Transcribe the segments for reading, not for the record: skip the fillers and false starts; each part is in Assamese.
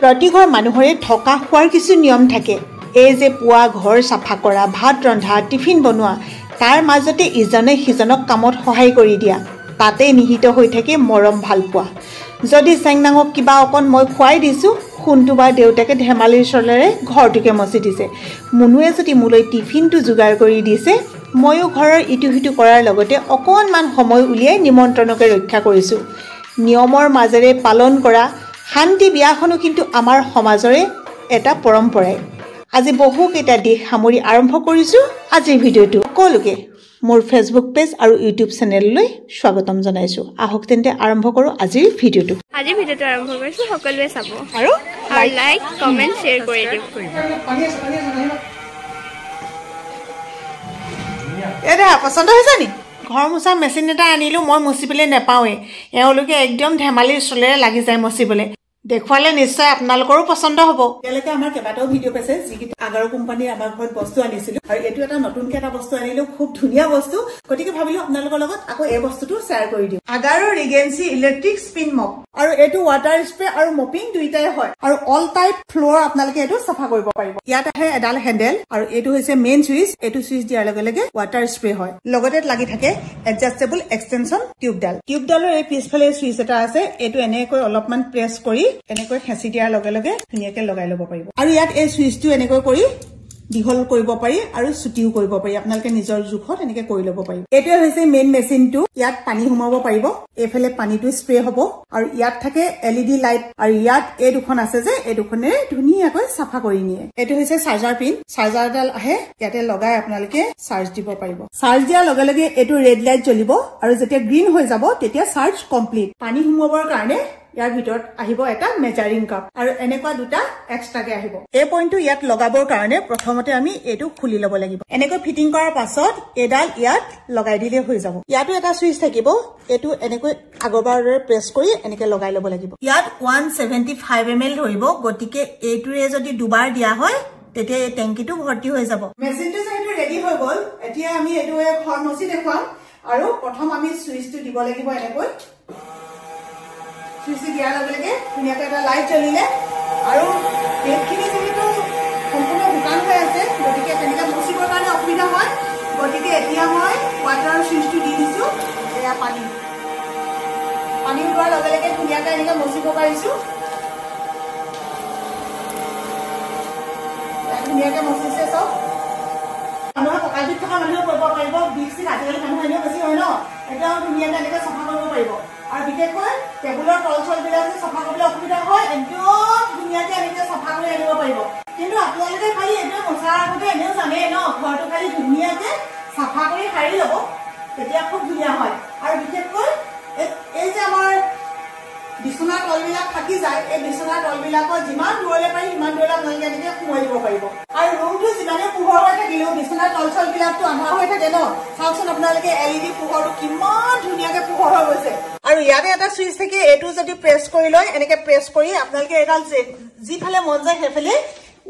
प्रतिघर मानुहरे थका खुवार किछु नियम थाके। ए जे पुआ घर साफा करा, भात रंधा, टिफिन बनवा, तार माजते इजने सिजनक कामत सहाय करि दिया, ताते निहित হৈ থাকে মৰম ভালপোৱা। যদি চেংনাঙক কিবা অকণ মই খুৱাই দিছো, খুনটো বা দেউতাকে ধেমালিৰ চলেৰে ঘৰটোকে মচি দিছে। মুনুৱে যদি মোলৈ টিফিনটো যোগাৰ কৰি দিছে, ময়ো ঘৰৰ ইটো সিটো কৰাৰ লগতে অকণমান সময় উলিয়াই নিমন্ত্ৰণকে ৰক্ষা কৰিছো। নিয়মৰ মাজেৰে পালন কৰা শান্তি বিয়াখনো কিন্তু আমাৰ সমাজৰে এটা পৰম্পৰাই। আজি বহুকেইটা দিশ সামৰি আৰম্ভ কৰিছোঁ আজিৰ ভিডিঅ'টো। সকলোকে মোৰ ফেচবুক পেজ আৰু ইউটিউব চেনেললৈ স্বাগতম জনাইছোঁ। আহক তেন্তে আৰম্ভ কৰোঁ আজিৰ ভিডিঅ'টো। আজিৰ ভিডিঅ'টো আৰম্ভ কৰিছোঁ, সকলোৱে চাব আৰু লাইক কমেণ্ট শ্বেয়াৰ কৰি দিব। এটা পচন্দ হৈছে নি? ঘৰ মোচা মেচিন এটা আনিলোঁ, মই মুচিবলৈ নাপাওঁৱেই। এওঁলোকে একদম ধেমালিৰ চলেৰে লাগি যায় মচিবলৈ। দেখুৱালে নিশ্চয় আপোনালোকৰো পচন্দ হ'ব। এতিয়ালৈকে আমাৰ কেইবাটাও ভিডিঅ' পাইছে, যিকেইটা আগাৰো কোম্পানীৰ আমাৰ ঘৰত বস্তু আনিছিলোঁ, আৰু এইটো এটা নতুনকৈ এটা বস্তু আনিলোঁ, খুব ধুনীয়া বস্তু। গতিকে ভাবিলোঁ আপোনালোকৰ লগত আকৌ এই বস্তুটো শ্বেয়াৰ কৰি দিওঁ। আগাৰো ৰিগেঞ্চি ইলেক্ট্ৰিক স্পিন মপ, আৰু এইটো ৱাটাৰ স্প্ৰে আৰু মপিং দুইটাই হয়, আৰু অল টাইপ ফ্ল'ৰ আপোনালোকে এইটো চাফা কৰিব পাৰিব। ইয়াত আহে এডাল হেণ্ডেল, আৰু এইটো হৈছে মেইন চুইচ। এইটো চুইচ দিয়াৰ লগে লগে ৱাটাৰ স্প্ৰে হয়। লগতে লাগি থাকে এডজাষ্টেবল এক্সটেনশ্যন টিউবডাল। টিউবডালৰ এই পিছফালে চুইচ এটা আছে, এইটো এনেকৈ অলপমান প্ৰেছ কৰি এনেকৈ হেঁচি দিয়াৰ লগে লগে ধুনীয়াকৈ লগাই ল'ব পাৰিব। আৰু ইয়াত এই চুইচটো এনেকৈ কৰি দীঘল কৰিব পাৰি আৰু চুটিও কৰিব পাৰি। আপোনালোকে নিজৰ জোখত এনেকে কৰি ল'ব পাৰিব। এইটোৱে হৈছে মেইন মেচিনটো। ইয়াত পানী সোমাব পাৰিব, এইফালে পানীটো স্প্ৰে হ'ব, আৰু ইয়াত থাকে LED লাইট, আৰু ইয়াত এই দুখন আছে যে এই দুখনে ধুনীয়াকৈ চাফা কৰি নিয়ে। এইটো হৈছে চাৰ্জাৰ পিন, চাৰ্জাৰডাল আহে ইয়াতে লগাই আপোনালোকে চাৰ্জ দিব পাৰিব। চাৰ্জ দিয়াৰ লগে লগে এইটো ৰেড লাইট জ্বলিব, আৰু যেতিয়া গ্ৰীণ হৈ যাব তেতিয়া চাৰ্জ কমপ্লিট। পানী সোমাবৰ কাৰণে ইয়াৰ ভিতৰত আহিব এটা মেজাৰিং কাপ, আৰু এনেকুৱা দুটা এক্সট্ৰাকে আহিব। এই পইণ্টটো ইয়াত লগাবৰ কাৰণে প্ৰথমতে আমি এইটো খুলি ল'ব লাগিব। এনেকৈ ফিটিং কৰাৰ পাছত এইডাল ইয়াত লগাই দিলে হৈ যাব। ইয়াতো এটা চুইচ থাকিব, এইটো এনেকৈ আগৰবাৰৰ দৰে প্ৰেছ কৰি এনেকে লগাই ল'ব লাগিব। ইয়াত 175 ml ধৰিব, গতিকে এইটোৰে যদি দুবাৰ দিয়া হয় তেতিয়া এই টেংকিটো ভৰ্তি হৈ যাব। মেচিনটো যিহেতু ৰেডি হৈ গ'ল, এতিয়া আমি এইটো ঘৰ মচি দেখুৱাম। আৰু প্ৰথম আমি চুইচটো দিব লাগিব। এনেকৈ চুইচটো দিয়াৰ লগে লগে ধুনীয়াকৈ এটা লাইট জ্বলিলে, আৰু টেপখিনি যিহেতু সম্পূৰ্ণ শুকান হৈ আছে, গতিকে তেনেকৈ মচিবৰ কাৰণে অসুবিধা হয়। গতিকে এতিয়া মই ৱাটাৰৰ চুইচটো দি দিছোঁ। এয়া পানী ওলোৱাৰ লগে লগে ধুনীয়াকৈ এনেকৈ মচিব পাৰিছোঁ। ধুনীয়াকৈ মচিছে চব। মানুহে কঁকাল বিষ থকা মানুহে কৰিব পাৰিব, বিষ চিষ আজিকালি মানুহ এনেও বেছি হয় ন, একদম ধুনীয়াকৈ এনেকৈ চাফা কৰিব পাৰিব। আৰু বিশেষকৈ টেবুলৰ তল চলবিলাক যে চাফা কৰিবলৈ অসুবিধা হয়, একদম ধুনীয়াকৈ এনেকৈ চাফা কৰি আনিব পাৰিব। কিন্তু আপোনালোকে খালি এইটো মচাৰ আগতে এনেও জানে ন, ঘৰটো খালি ধুনীয়াকৈ চাফা কৰি সাৰি ল'ব, তেতিয়া খুব ধুনীয়া হয়। আৰু বিশেষকৈ এই যে আমাৰ বিচনাৰ তলবিলাক থাকি যায়, এই বিচনাৰ তলবিলাকৰ যিমান দূৰলৈ পাৰি সিমান দূৰলৈ আপোনালোকে এনেকৈ সোমাই দিব পাৰিব। আৰু ৰুমটো যিমানে পোহৰ হৈ থাকিলেও বিচনাৰ তল চলবিলাকতো আন্ধাৰ হৈ থাকে ন, চাওকচোন আপোনালোকে LED পোহৰটো কিমান ধুনীয়াকৈ পোহৰ হৈ গৈছে। আৰু ইয়াতে এটা চুইচ থাকে, এইটো যদি প্ৰেছ কৰি লয়, এনেকে প্ৰেছ কৰি আপোনালোকে এডাল যিফালে মন যায় সেইফালে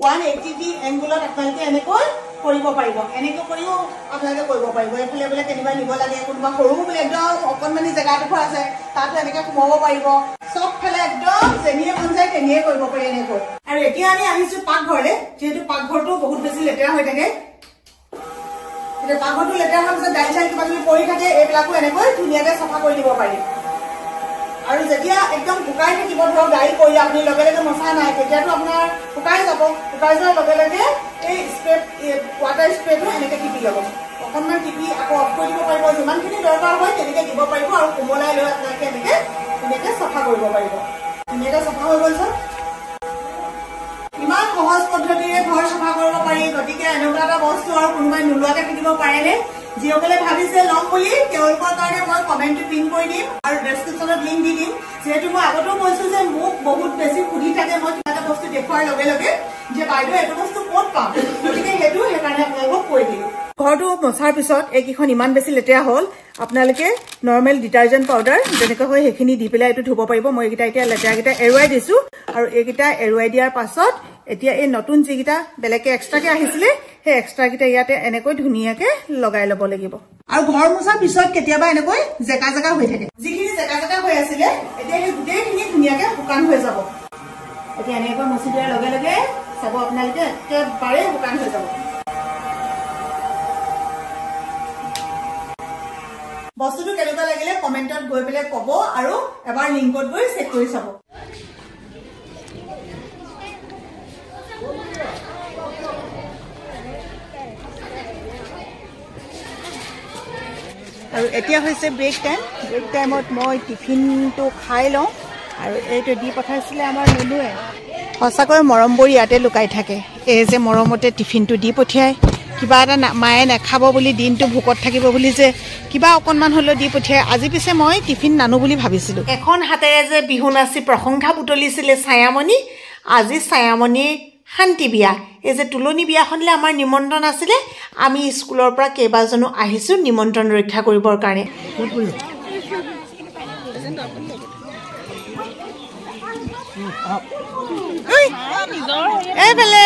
180 এংগুলত আপোনালোকে এনেকৈ কৰিব পাৰিব। এনেকৈ কৰিও আপোনালোকে কৰিব পাৰিব। এইফালে বোলে কেনিবা নিব লাগে, কোনোবা সৰু বোলে একদম অকণমানি জেগাডোখৰ আছে, তাতো এনেকে সোমাব পাৰিব। চবফালে একদম যেনিয়ে মন যায় তেনিয়ে কৰিব পাৰি এনেকৈ। আৰু এতিয়া আমি আহিছো পাকঘৰলৈ, যিহেতু পাকঘৰটো বহুত বেছি লেতেৰা হৈ থাকে। এতিয়া পাকঘৰটো লেতেৰা হোৱাৰ পিছত দাইল চাইল কিবা কিবি পৰি থাকে, এইবিলাকো এনেকৈ ধুনীয়াকৈ চাফা কৰি দিব পাৰি। আৰু যেতিয়া একদম শুকাই থাকিব, ধৰক দাইল কৰি আপুনি লগে লগে মচা নাই, তেতিয়াতো আপোনাৰ শুকাই যাব। শুকাই যোৱাৰ লগে লগে এই স্প্ৰে ৱাটাৰ স্প্ৰেটো এনেকৈ টিপি ল'ব, অকণমান টিপি আকৌ অফ কৰি দিব পাৰিব। যিমানখিনি দৰকাৰ হয় তেনেকৈ দিব পাৰিব, আৰু কোমলাই লৈ আপোনালোকে এনেকৈ ধুনীয়াকৈ চাফা কৰিব পাৰিব। ধুনীয়াকৈ চাফা হৈ গ'ল। চব ইমান সহজ পদ্ধতিৰে ঘৰ চাফা কৰিব পাৰি। গতিকে এনেকুৱা এটা বস্তু আৰু কোনোবাই নোলোৱাকৈ থাকিব পাৰেনে? যিসকলে ভাবিছে ল'ম বুলি, তেওঁলোকৰ কাৰণে মই কমেণ্টটো পিন কৰি দিম আৰু ডেছক্ৰিপশ্যনত লিংক দি দিম। যিহেতু মই আগতেও কৈছোঁ যে মোক বহুত বেছি সুধি থাকে, মই কিবা এটা বস্তু দেখুৱাৰ লগে লগে যে বাইদেউ এইটো বস্তু ক'ত পাম, গতিকে সেইকাৰণে আপোনালোকক কৈ দিলোঁ। ঘৰটো মচাৰ পিছত এইকেইখন ইমান বেছি লেতেৰা হ'ল, আপোনালোকে নৰ্মেল ডিটাৰজেণ্ট পাউডাৰ যেনেকৈ হয় সেইখিনি দি পেলাই এইটো ধুব পাৰিব। মই এইকেইটা এতিয়া লেতেৰাকেইটা এৰুৱাই দিছোঁ, আৰু এইকেইটা এৰুৱাই দিয়াৰ পাছত এতিয়া এই নতুন যিকেইটা বেলেগকৈ এক্সট্ৰাকৈ আহিছিলে, সেই এক্সট্ৰাকেইটা ইয়াতে এনেকৈ ধুনীয়াকৈ লগাই ল'ব লাগিব। আৰু ঘৰ মোচাৰ পিছত কেতিয়াবা এনেকৈ জেকা জেকা হৈ থাকে, যিখিনি জেকা জেকা হৈ আছিলে এতিয়া সেই গোটেইখিনি ধুনীয়াকৈ শুকান হৈ যাব। এতিয়া এনেকৈ মুচি দিয়াৰ লগে লগে চাব আপোনালোকে একেবাৰে শুকান হৈ যাব। বস্তুটো কেনেকুৱা লাগিলে কমেণ্টত গৈ পেলাই ক'ব আৰু এবাৰ লিংকত গৈ চেক কৰি চাব। আৰু এতিয়া হৈছে ব্ৰেক টাইম। ব্ৰেক টাইমত মই টিফিনটো খাই লওঁ আৰু এইটো দি পঠাইছিলে আমাৰ নুনুৱে। সঁচাকৈ মৰমবোৰ ইয়াতে লুকাই থাকে। এই যে মৰমতে টিফিনটো দি পঠিয়াই, কিবা এটা মায়ে নাখাব বুলি দিনটো ভোকত থাকিব বুলি যে কিবা অকণমান হ'লেও দি পঠিয়াই। আজি পিছে মই টিফিন নানো বুলি ভাবিছিলোঁ। এখন হাতেৰে যে বিহু নাচি প্ৰশংসা বুটলিছিলে ছায়ামণি, আজি ছায়ামণিৰ শান্তি বিয়া। এই যে তুলনি বিয়াখনলৈ আমাৰ নিমন্ত্ৰণ আছিলে, আমি স্কুলৰ পৰা কেইবাজনো আহিছোঁ নিমন্ত্ৰণ ৰক্ষা কৰিবৰ কাৰণে। এইফালে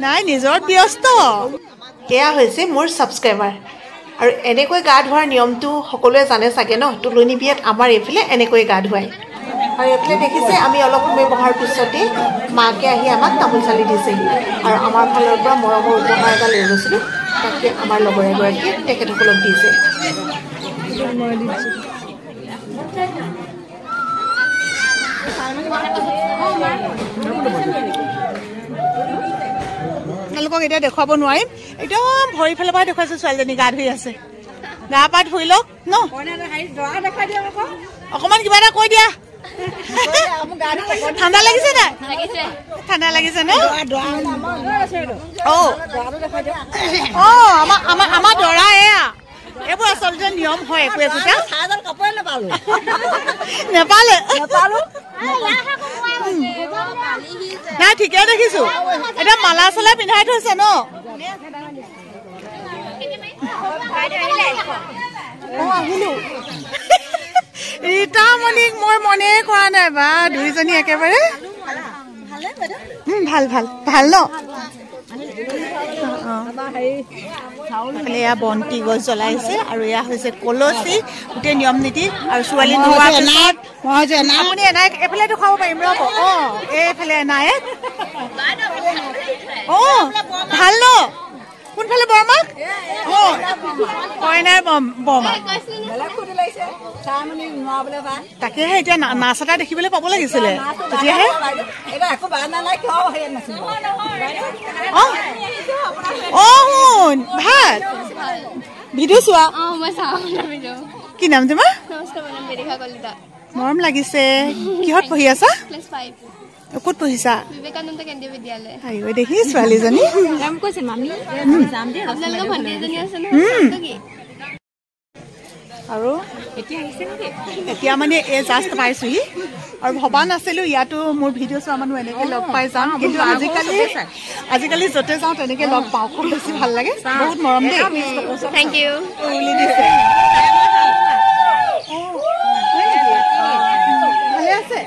নাই, নিজৰ ব্যস্ত। এয়া হৈছে মোৰ ছাবস্ক্ৰাইবাৰ। আৰু এনেকৈ গা ধোৱাৰ নিয়মটো সকলোৱে জানে চাগে ন। তুলনি বিয়াত আমাৰ এইফালে এনেকৈ গা ধুৱায়। আৰু এইফালে দেখিছে আমি অলপ সময় বহাৰ পিছতেই মাকে আহি আমাক তামোল চালি দিছেহি আৰু আমাৰ ফালৰ পৰা মৰমৰ উপহাৰ এটা লৈ গৈছিলোঁ, তাকে আমাৰ লগৰ এগৰাকীয়ে তেখেতসকলক দিছে। আপোনালোকক এতিয়া দেখুৱাব নোৱাৰিম, একদম ভৰি ফালৰ পৰা দেখুৱাইছোঁ। ছোৱালীজনী গা ধুই আছে, গা পা ধুই লওক ন। অকণমান কিবা এটা কৈ দিয়া। ঠাণ্ডা লাগিছে নাই? ঠাণ্ডা লাগিছে ন? আমাৰ দৰা এয়া। এইবোৰ আচলতে নিয়ম হয়। একো একোটা নেপালে নাই, ঠিকে দেখিছো। এতিয়া মালা চালা পিন্ধাই থৈছে ন? আহিলো। ৰীতামণিক মই মনে কৰা নাই বা দুইজনী একেবাৰে ভাল ভাল ভাল ন। এয়া বন্তি গছ জ্বলাইছে আৰু এয়া হৈছে কলচী, গোটেই নিয়ম নীতি। আৰু ছোৱালী আপুনি এনাই এইফালে দেখুৱাব পাৰিম ৰ'ব। এইফালে এনাই ভাল ন। কোনফালে বৰমাক? কইনাৰ বৰমাক। তাকেহে এতিয়া নাচ এটা দেখিবলৈ পাব লাগিছিলে, তেতিয়াহে। শুন ভাল ভিডিঅ' চোৱা। কি নাম তোমাৰ? মৰম লাগিছে। কিহত পঢ়ি আছা? ক'ত পঢ়িছা? দেখি ছোৱালীজনী। আৰু এতিয়া মানে এই জাষ্ট পাইছোহি আৰু ভবা নাছিলো ইয়াতো মোৰ ভিডিঅ' চোৱা মানুহ এনেকে লগ পাই যাম, কিন্তু আজিকালি য'তে যাওঁ তেনেকে লগ পাওঁ। খুব বেছি ভাল লাগে, বহুত মৰম দেই। Thank you. ভালে আছে?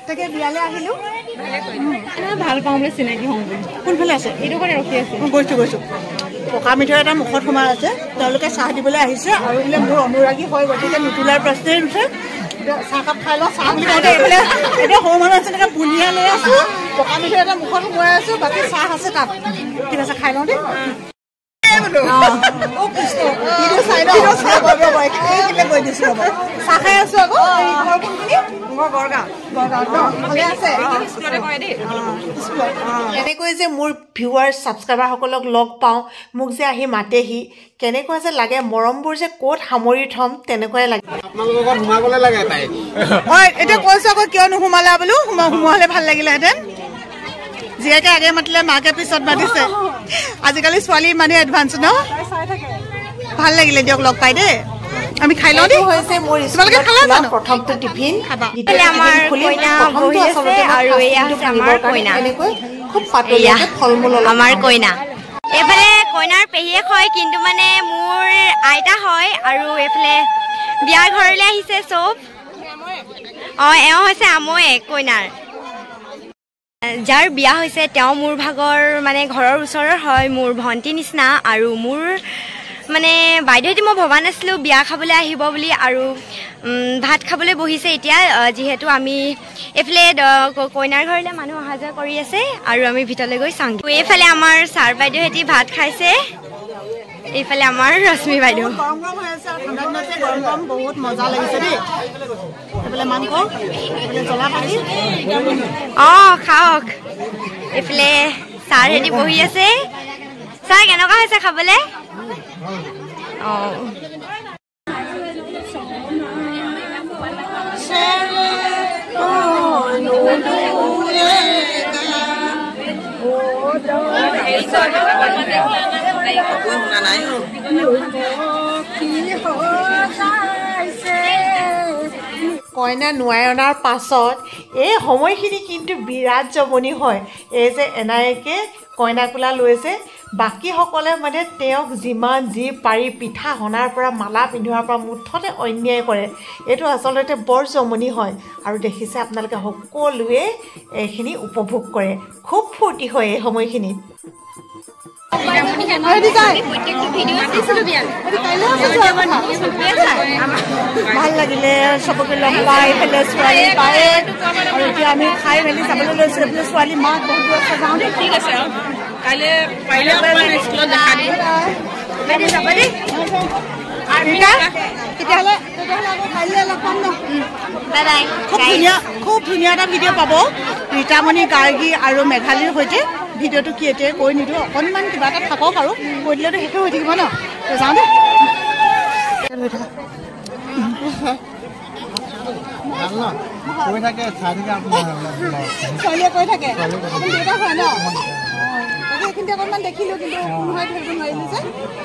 তাকে বিয়ালৈ আহিলো। ভাল পাওঁ বুলি চিনাকি হওঁ। কোনফালে আছে? এইটো কাৰণে ৰখি আছে। গৈছো। পকা মিঠৈ এটা মুখত সোমাই আছে, তেওঁলোকে চাহ দিবলৈ আহিছে আৰু বোলে মোৰ অনুৰাগী হয়, গতিকে নুতোলাৰ প্ৰশ্নই নুঠে। চাহকাপ খাই লওঁ। চাহ বুলি কওঁতে এইফালে এতিয়া সৰু মানুহ আছে, এনেকৈ বুনিয়া লৈ আছো, পকা মিঠৈ এটা মুখত সোমাই আছো, বাকী চাহ আছে তাত। ঠিক আছে, খাই লওঁ দেই। চাহ খাই আছো আকৌ। এনেকৈ যে মোৰ ভিউৱাৰ্ছ ছাবস্ক্ৰাইবাৰসকলক লগ পাওঁ, মোক যে আহি মাতেহি, কেনেকুৱা যে লাগে, মৰমবোৰ যে ক'ত সামৰি থ'ম তেনেকুৱাই লাগে। এতিয়া কৈছো আকৌ কিয় নোসোমালা বোলো, সোমোৱালে ভাল লাগিলেহেঁতেন। জীয়েকে আগে মাতিলে মাকে পিছত মাতিছে। আজিকালি ছোৱালী ইমানেই এডভান্স ন। ভাল লাগিলে দিয়ক লগ পাই দেই। আমি খাই লওঁ দেই। তোমালোকে খালা জানো? প্ৰথমটো টিফিন আমাৰ কইনা এইফালে কইনাৰ পেহীয়েক হয়, কিন্তু মানে মোৰ আইতা হয়। আৰু এইফালে বিয়াৰ ঘৰলৈ আহিছে চব। এওঁ হৈছে আময়ে কইনাৰ। যাৰ বিয়া হৈছে তেওঁ মোৰ ভাগৰ মানে ঘৰৰ ওচৰৰ হয়, মোৰ ভণ্টি নিচিনা। আৰু মোৰ মানে বাইদেউহঁতে মই ভবা নাছিলোঁ বিয়া খাবলৈ আহিব বুলি আৰু ভাত খাবলৈ বহিছে এতিয়া যিহেতু আমি এইফালে কইনাৰ ঘৰলৈ মানুহ অহা যোৱা কৰি আছে আৰু আমি ভিতৰলৈ গৈ চাওঁগৈ এইফালে আমাৰ ছাৰ বাইদেউহঁতে ভাত খাইছে এইফালে আমাৰ ৰশ্মি বাইদেউ গৰম গৰম হৈ আছে আৰু ঠাণ্ডা দিনতে গৰম গৰম বহুত মজা লাগিছে দেই এইফালে মাংস এইফালে জ্বলা পানী অঁ খাওক এইফালে ছাৰহঁতে বহি আছে ছাৰ কেনেকুৱা হৈছে খাবলৈ অঁ কইনা নোৱাই অনাৰ পাছত এই সময়খিনি কিন্তু বিৰাট জমনি হয় এই যে এনায়েকে কইনা কোলা লৈছে বাকীসকলে মানে তেওঁক যিমান যি পাৰি পিঠা সনাৰ পৰা মালা পিন্ধোৱাৰ পৰা মুঠতে অন্যায় কৰে এইটো আচলতে বৰ জমনি হয় আৰু দেখিছে আপোনালোকে সকলোৱে এইখিনি উপভোগ কৰে খুব ফূৰ্তি হয় এই সময়খিনিত ভাল লাগিলে চবকে লগ পাই এইফালে ছোৱালী পায় আৰু এতিয়া আমি খাই মেলি যাবলৈ লৈছোঁ এইফালে ছোৱালী মাক বহুত যাওঁ দেই ঠিক আছে কাইলৈ পাৰিলে স্কুলত দেখা দিম তেতিয়াহ'লে কাইলৈ লগ পাম ন খুব ধুনীয়া এটা ভিডিঅ' পাব ৰীতামণি গাৰ্গী আৰু মেঘালীৰ সৈতে ভিডিঅ'টো কি এতিয়া কৈ নিদিওঁ অকণমান কিবা এটা থাকক আৰু কৈ দিলেতো শেষে হৈ থাকিব ন যাওঁ দেই ছোৱালীয়ে কৈ থাকে দেউতা হয় ন এইখিনিতে অকণমান দেখিলোঁ কিন্তু নহয় ধৰিব নোৱাৰিলোঁ যে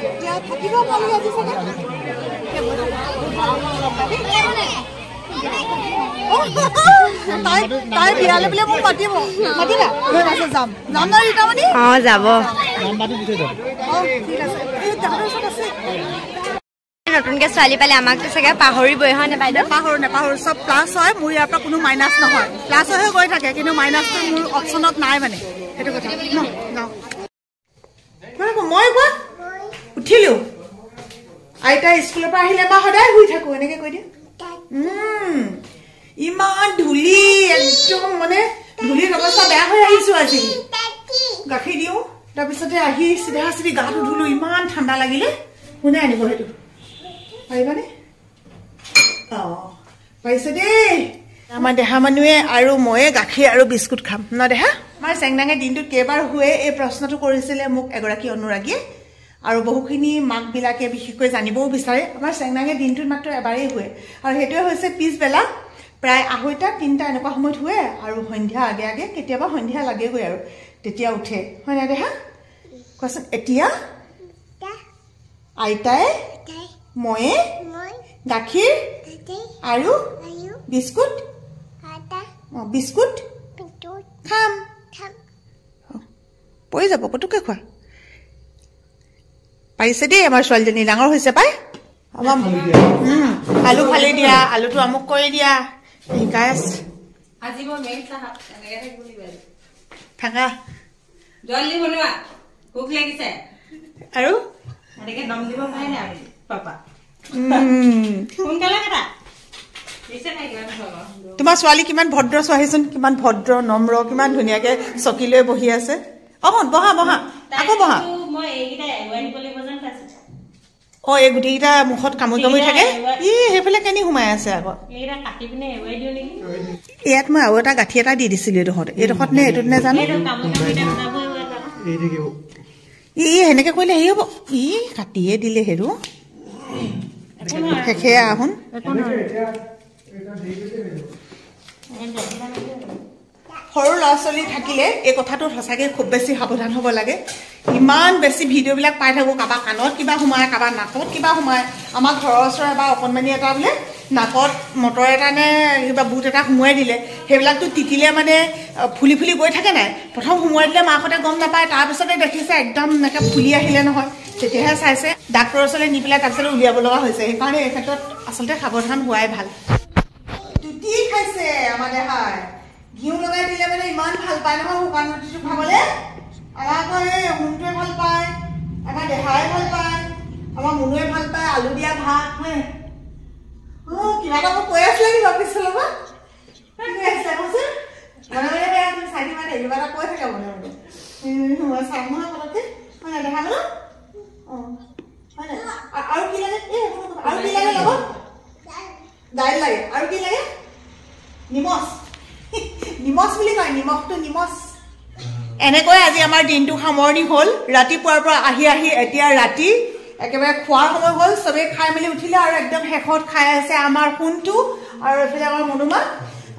এতিয়া থাকিব পাৰি আজি চাগে তাই বিয়ালৈ বোলে মোক মাতিবা যাম যাম ন ৰীতামণি অঁ যাব নতুনকৈ ছোৱালী পালে আমাকতো চাগে পাহৰিবই হয় নে বাইদেউ নেপাহৰো চব প্লাছ হয় মোৰ ইয়াৰ পৰা কোনো মাইনাছ নহয় প্লাছ হৈ গৈ থাকে কিন্তু মাইনাছটো মোৰ অপশ্যনত নাই মানে সেইটো কথা মই কোৱা উঠিলোঁ আইতা স্কুলৰ পৰা আহিলে বা সদায় শুই থাকোঁ এনেকৈ কৈ দিয়া ইমান ধূলি একদম মানে ধূলিৰ অৱস্থা বেয়া হৈ আহিছোঁ আজি গাখীৰ দিওঁ তাৰপিছতে আহি চিধা চিধি গাটো ধুলোঁ ইমান ঠাণ্ডা লাগিলে কোনে আনিব সেইটো পাৰিবানে অঁ পাৰিছে দেই আমাৰ দেহা মানুহে আৰু ময়ে গাখীৰ আৰু বিস্কুট খাম ন দেহা আমাৰ চেংনাঙে দিনটোত কেইবাৰ শুৱে এই প্ৰশ্নটো কৰিছিলে মোক এগৰাকী অনুৰাগীয়ে আৰু বহুখিনি মাকবিলাকে বিশেষকৈ জানিবও বিচাৰে আমাৰ চেংনাঙে দিনটোত মাত্ৰ এবাৰেই শুৱে আৰু সেইটোৱে হৈছে পিছবেলা প্ৰায় 2:30-3টা এনেকুৱা সময়ত শুৱে আৰু সন্ধ্যা আগে আগে কেতিয়াবা সন্ধ্যা লাগেগৈ আৰু তেতিয়া উঠে হয় নাই দেহা কোৱাচোন এতিয়া আইতাই ময়ে গাখীৰ আৰু বিস্কুট বিস্কুট খাম পৰি যাব পুতুকে খোৱা পাৰিছে দেই আমাৰ ছোৱালীজনী ডাঙৰ হৈছে পাই আমাৰ আলু ফালি দিয়া আলুটো আমুক কৰি দিয়া শিকাই আছে থাকা জলদি বনোৱা ভোক লাগিছে আৰু এনেকে দম দিব পাৰে না পাপা সোনকালে কাটা তোমাৰ ছোৱালী কিমান ভদ্ৰ চোৱাহিচোন কিমান ভদ্ৰ নম্ৰ কিমান ধুনীয়াকে চকী লৈ বহি আছে বহা বহা আকৌ বহা এই গোটেইকেইটা মুখত কামুৰি কামুৰি থাকে সেইফালে কেনি সোমাই আছে আকৌ ইয়াত মই আৰু এটা গাঁঠি এটা দি দিছিলো এইডোখৰত নে এইটোত নেজানো সেনেকে কৰিলে হেৰি হ'ব কাটিয়ে দিলে হেৰু শেষে আহোন সৰু ল'ৰা ছোৱালী থাকিলে এই কথাটো সঁচাকৈ খুব বেছি সাৱধান হ'ব লাগে ইমান বেছি ভিডিঅ'বিলাক পাই থাকোঁ কাৰোবাৰ কাণত কিবা সোমায় কাৰোবাৰ নাকত কিবা সোমায় আমাৰ ঘৰৰ ওচৰৰ এবাৰ অকণমানি এটা বোলে নাকত মটৰ এটা নে কিবা বুট এটা সোমোৱাই দিলে সেইবিলাকতো তিতিলে মানে ফুলি ফুলি গৈ থাকে নাই প্ৰথম সোমোৱাই দিলে মাকহঁতে গম নাপায় তাৰপিছতে দেখিছে একদম এনেকৈ ফুলি আহিলে নহয় তেতিয়াহে চাইছে ডাক্তৰৰ ওচৰলৈ নি পেলাই তাৰপিছতে উলিয়াব লগা হৈছে সেইকাৰণে এই ক্ষেত্ৰত আচলতে সাৱধান হোৱাই ভাল তুতি খাইছে আমাৰ দেহাই ঘিউ লগাই দিলে মানে ইমান ভাল পায় নহয় শুকান ৰুটিটো খাবলৈ আমাৰ আকৌ এই সোণটোৱে ভাল পায় আমাৰ দেহাই ভাল পায় আমাৰ মুনুৱে ভাল পায় আলু দিয়া ভাত হয় কিবা এটা কৈ আছিলে কি পিছফালৰ পৰা কি আছে কৈছে মনে মনে তুমি চাই দিবা দেই কিবা এটা কৈ থাকে মনে মনে মই চাম নহয় পটককে হয় নাই দেখা গ'ল হয় নাই আৰু কি লাগে আৰু কি লাগে লগত দাইল লাগে আৰু কি লাগে নিমখ নিমখ বুলি কয় নিমখটো নিমখ এনেকৈ আজি আমাৰ দিনটো সামৰণি হ'ল ৰাতিপুৱাৰ পৰা আহি এতিয়া ৰাতি একেবাৰে খোৱাৰ সময় হ'ল চবেই খাই মেলি উঠিলে আৰু একদম শেষত খাই আছে আমাৰ সোণটো আৰু এইফালে আমাৰ মনুমা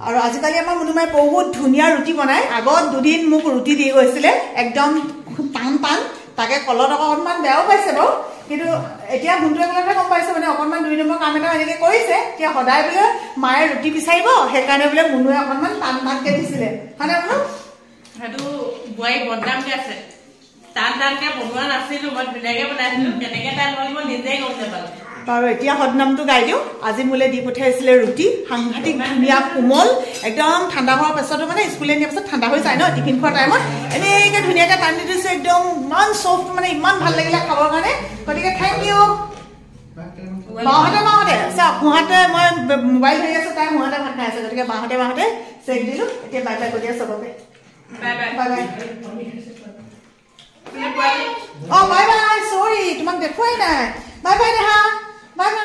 আৰু আজিকালি আমাৰ মনুমাই বহুত ধুনীয়া ৰুটি বনায় আগত দুদিন মোক ৰুটি দি গৈছিলে একদম টান তাকে কলত অকণমান বেয়াও পাইছে বাৰু কিন্তু এতিয়া সোণটোৱে কলতহে গম পাইছে মানে অকণমান 2 নম্বৰ কাম এটা এনেকৈ কৰিছে এতিয়া সদায় বোলে মায়ে ৰুটি বিচাৰিব সেইকাৰণে বোলে মুনুৱে অকণমান টানকৈ দিছিলে হয়নে বোলো সেইটো বোৱাৰী বদনামকে আছে টানকে বনোৱা নাছিলো মই ধুনীয়াকে বনাইছিলো কেনেকে টান হ'ল মই নিজেই গম নাপালো বাৰু এতিয়া সদনামটো গাই দিওঁ আজি মোলে দি পঠিয়াইছিলে ৰুটি সাংঘাতিক ধুনীয়া কোমল একদম ঠাণ্ডা হোৱাৰ পাছতো মানে স্কুলে নিয়াৰ পাছত ঠাণ্ডা হৈ যায় ন টিফিন খোৱাৰ টাইমত এনেকৈ ধুনীয়াকৈ টানি দিছে একদম ইমান চফ্ট মানে ইমান ভাল লাগিলে খাবৰ কাৰণে গতিকে থেংক ইউ মাহঁতে চাওক সোঁহাতে মই মোবাইল ধৰি আছো তাই সোঁহাতে ভাত খাই আছে গতিকে মাহঁতে চেক দিলোঁ এতিয়া বাই বাই কৰি আছোঁ চবকে বাই বাই বাই বাই তুমি বোৱাৰী বাই বাই চৰি তোমাক দেখুৱাই নাই বাই বাই দেহা বাই বাই